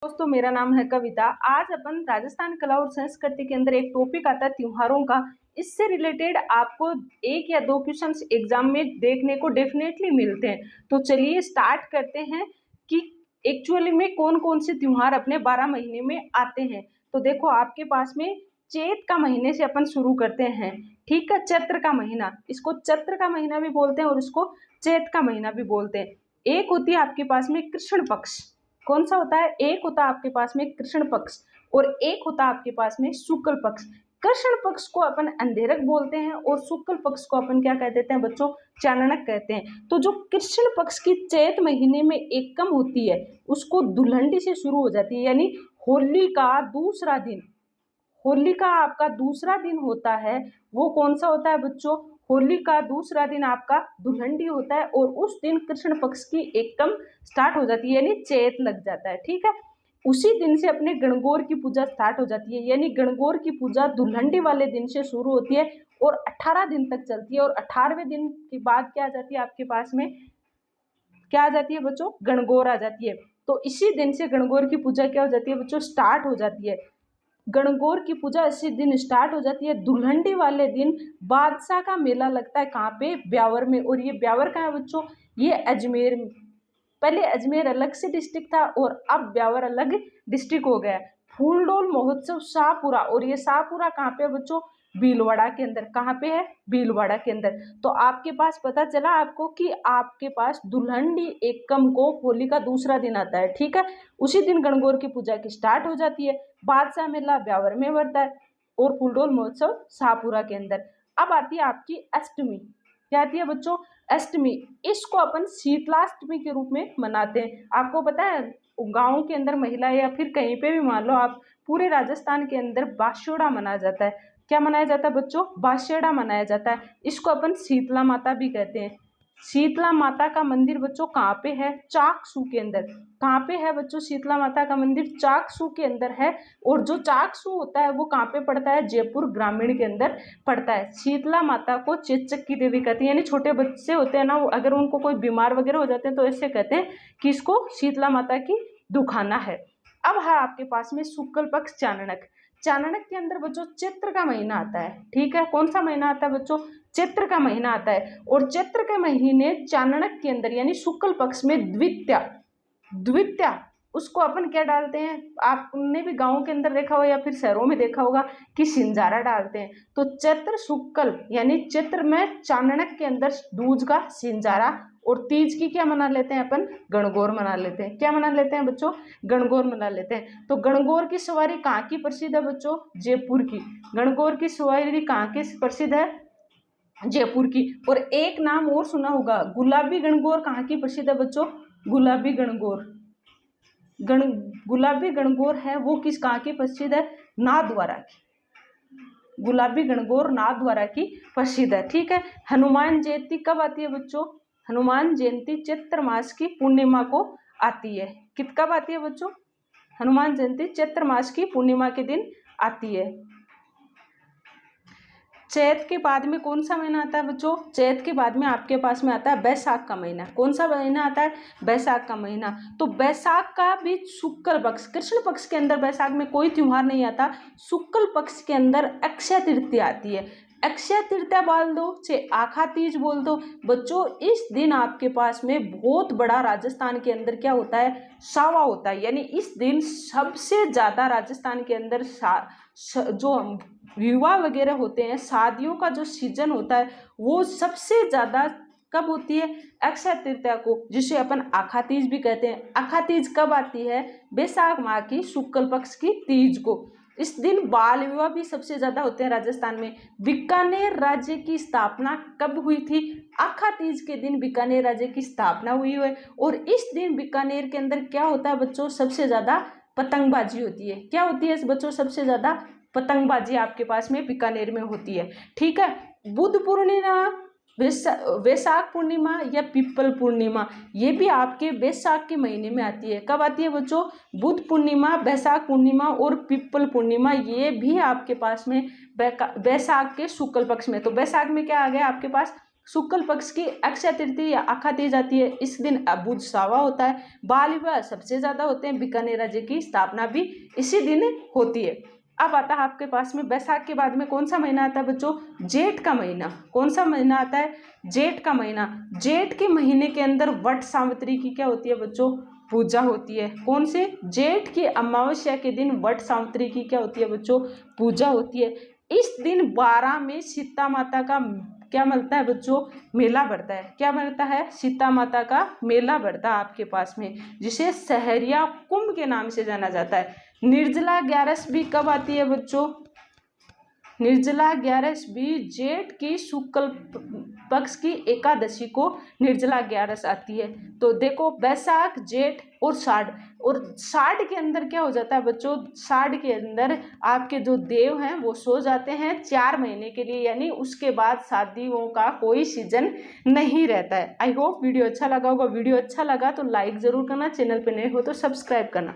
दोस्तों, मेरा नाम है कविता। आज अपन राजस्थान कला और संस्कृति के अंदर एक टॉपिक आता है त्योहारों का। इससे रिलेटेड आपको एक या दो क्वेश्चंस एग्जाम में देखने को डेफिनेटली मिलते हैं। तो चलिए स्टार्ट करते हैं कि एक्चुअली में कौन कौन से त्योहार अपने 12 महीने में आते हैं। तो देखो, आपके पास में चैत का महीने से अपन शुरू करते हैं। ठीक है, चैत्र का महीना, इसको चैत्र का महीना भी बोलते हैं और इसको चैत का महीना भी बोलते हैं। एक होती है आपके पास में कृष्ण पक्ष। कौन सा होता है? एक होता है आपके पास में कृष्ण पक्ष और एक होता है आपके पास में शुक्ल पक्ष। कृष्ण पक्ष को अपन अंधेरक बोलते हैं और शुक्ल पक्ष को अपन क्या कह देते हैं बच्चों? चाननक कहते हैं। तो जो कृष्ण पक्ष की चैत महीने में एकम होती है उसको दुल्हंडी से शुरू हो जाती है, यानी होली का दूसरा दिन। होली का आपका दूसरा दिन होता है, वो कौन सा होता है बच्चों? होली का दूसरा दिन आपका दुल्हंडी होता है और उस दिन कृष्ण पक्ष की एकम स्टार्ट हो जाती है, यानी चैत लग जाता है। ठीक है, उसी दिन से अपने गणगौर की पूजा स्टार्ट हो जाती है, यानी गणगौर की पूजा दुल्हंडी वाले दिन से शुरू होती है और 18 दिन तक चलती है। और 18वें दिन के बाद क्या आ जाती है आपके पास में? क्या आ जाती है बच्चों? गणगौर आ जाती है। तो इसी दिन से गणगौर की पूजा क्या हो जाती है बच्चों? स्टार्ट हो जाती है। गणगौर की पूजा इसी दिन स्टार्ट हो जाती है। दुल्हंडी वाले दिन बादशाह का मेला लगता है। कहाँ पे? ब्यावर में। और ये ब्यावर कहाँ है बच्चों? ये अजमेर में। पहले अजमेर अलग से डिस्ट्रिक्ट था और अब ब्यावर अलग डिस्ट्रिक्ट हो गया। फूलडोल महोत्सव शाहपुरा, और ये शाहपुरा कहाँ पे है बच्चों? भीलवाड़ा के अंदर। कहाँ पे है? भीलवाड़ा के अंदर। तो आपके पास पता चला आपको कि आपके पास दुल्हंडी एकम को होली का दूसरा दिन आता है। ठीक है, उसी दिन गणगौर की पूजा की स्टार्ट हो जाती है। बादशाह मेला ब्यावर में बढ़ता है और फूलडोल महोत्सव शाहपुरा के अंदर। अब आती है आपकी अष्टमी। क्या आती है बच्चों? अष्टमी। इसको अपन शीतलाष्टमी के रूप में मनाते हैं। आपको पता है, गाँव के अंदर महिला या फिर कहीं पे भी मान लो आप, पूरे राजस्थान के अंदर बास्योड़ा मनाया जाता है। क्या मनाया जाता है बच्चों? बास्योड़ा मनाया जाता है। इसको अपन शीतला माता भी कहते हैं। शीतला माता का मंदिर बच्चों कहाँ पे है? चाकसू के अंदर। कहाँ पे है बच्चों शीतला माता का मंदिर? चाकसू के अंदर है। और जो चाकसू होता है वो कहाँ पे पड़ता है? जयपुर ग्रामीण के अंदर पड़ता है। शीतला माता को चेचक की देवी कहती है, यानी छोटे बच्चे होते हैं ना, अगर उनको कोई बीमार वगैरह हो जाते हैं तो ऐसे कहते हैं कि इसको शीतला माता की दुखाना है। अब है आपके पास में शुक्ल पक्ष चाननक। चाननक के अंदर बच्चों चैत्र का महीना आता है। ठीक है, कौन सा महीना आता है बच्चों? चैत्र का महीना आता है। और चैत्र के महीने चाननक के अंदर यानी शुक्ल पक्ष में द्वितीया, द्वितीया उसको अपन क्या डालते हैं? आपने भी गाँव के अंदर देखा होगा या फिर शहरों में देखा होगा कि सिंजारा डालते हैं। तो चैत्र शुक्ल यानी चैत्र में चाननक के अंदर दूज का सिंजारा, और तीज की क्या मना लेते हैं अपन? गणगौर मना लेते हैं। क्या मना लेते हैं बच्चों? गणगौर मना लेते हैं। तो गणगौर की सवारी कहाँ की प्रसिद्ध है बच्चों? जयपुर की। गणगौर की सवारी कहाँ की प्रसिद्ध है? जयपुर की। और एक नाम और सुना होगा, गुलाबी गणगौर कहाँ की प्रसिद्ध है बच्चों? गुलाबी गणगौर। गण गुलाबी गणगौर है वो किस कहाँ की प्रसिद्ध है? नाथद्वारा की। गुलाबी गणगौर नाथद्वारा की प्रसिद्ध है। ठीक है, हनुमान जयंती कब आती है बच्चों? हनुमान जयंती चैत्र मास की पूर्णिमा को आती है। कब आती है बच्चों? हनुमान जयंती चैत्र मास की पूर्णिमा के दिन आती है। चैत के बाद में कौन सा महीना आता है बच्चों? चैत के बाद में आपके पास में आता है बैसाख का महीना। कौन सा महीना आता है? बैसाख का महीना। तो बैसाख का भी शुक्ल पक्ष, कृष्ण पक्ष के अंदर बैसाख में कोई त्योहार नहीं आता। शुक्ल पक्ष के अंदर अक्षय तृतीया आती है। अक्षय तृतीया बोल दो चाहे आखा तीज बोल दो बच्चों, इस दिन आपके पास में बहुत बड़ा राजस्थान के अंदर क्या होता है? सावा होता है। यानी इस दिन सबसे ज़्यादा राजस्थान के अंदर जो विवाह वगैरह होते हैं, शादियों का जो सीजन होता है वो सबसे ज़्यादा कब होती है? अक्षय तृतीया को, जिसे अपन आखा तीज भी कहते हैं। आखा तीज कब आती है? बैसाख माह की शुक्ल पक्ष की तीज को। इस दिन बाल विवाह भी सबसे ज़्यादा होते हैं राजस्थान में। बीकानेर राज्य की स्थापना कब हुई थी? आखा तीज के दिन बीकानेर राज्य की स्थापना हुई है। और इस दिन बीकानेर के अंदर क्या होता है बच्चों? सबसे ज़्यादा पतंगबाजी होती है। क्या होती है बच्चों? सबसे ज़्यादा पतंगबाजी आपके पास में बीकानेर में होती है। ठीक है, बुद्ध पूर्णिमा, वैशाख पूर्णिमा या पीपल पूर्णिमा, ये भी आपके वैशाख के महीने में आती है। कब आती है बच्चों? बुद्ध पूर्णिमा, वैशाख पूर्णिमा और पीपल पूर्णिमा, ये भी आपके पास में वैशाख के शुक्ल पक्ष में। तो वैशाख में क्या आ गया आपके पास? शुक्ल पक्ष की अक्षय तृतीया या अखा दी जाती है। इस दिन बुध सावा होता है। बाल विवाह सबसे ज्यादा होते हैं। बीकानेर राज्य की स्थापना भी इसी दिन होती है। अब आता है आपके पास में बैसाख के बाद में कौन सा महीना आता है बच्चों? जेठ का महीना। कौन सा महीना आता है? जेठ का महीना। जेठ के महीने के अंदर वट सावित्री की क्या होती है बच्चों? पूजा होती है। कौन से? जेठ की अमावस्या के दिन वट सावित्री की क्या होती है बच्चों? पूजा होती है। इस दिन 12 में सीता माता का क्या मिलता है बच्चों? मेला बढ़ता है। क्या बढ़ता है? सीता माता का मेला बढ़ता है आपके पास में, जिसे सहरिया कुंभ के नाम से जाना जाता है। निर्जला ग्यारस भी कब आती है बच्चों? निर्जला ग्यारस भी जेठ की शुक्ल पक्ष की एकादशी को निर्जला ग्यारस आती है। तो देखो बैसाख, जेठ और साढ़, और साढ़ के अंदर क्या हो जाता है बच्चों? साढ़ के अंदर आपके जो देव हैं वो सो जाते हैं 4 महीने के लिए, यानी उसके बाद शादियों का कोई सीजन नहीं रहता है। आई होप वीडियो अच्छा लगा होगा। वीडियो अच्छा लगा तो लाइक जरूर करना, चैनल पे नए हो तो सब्सक्राइब करना।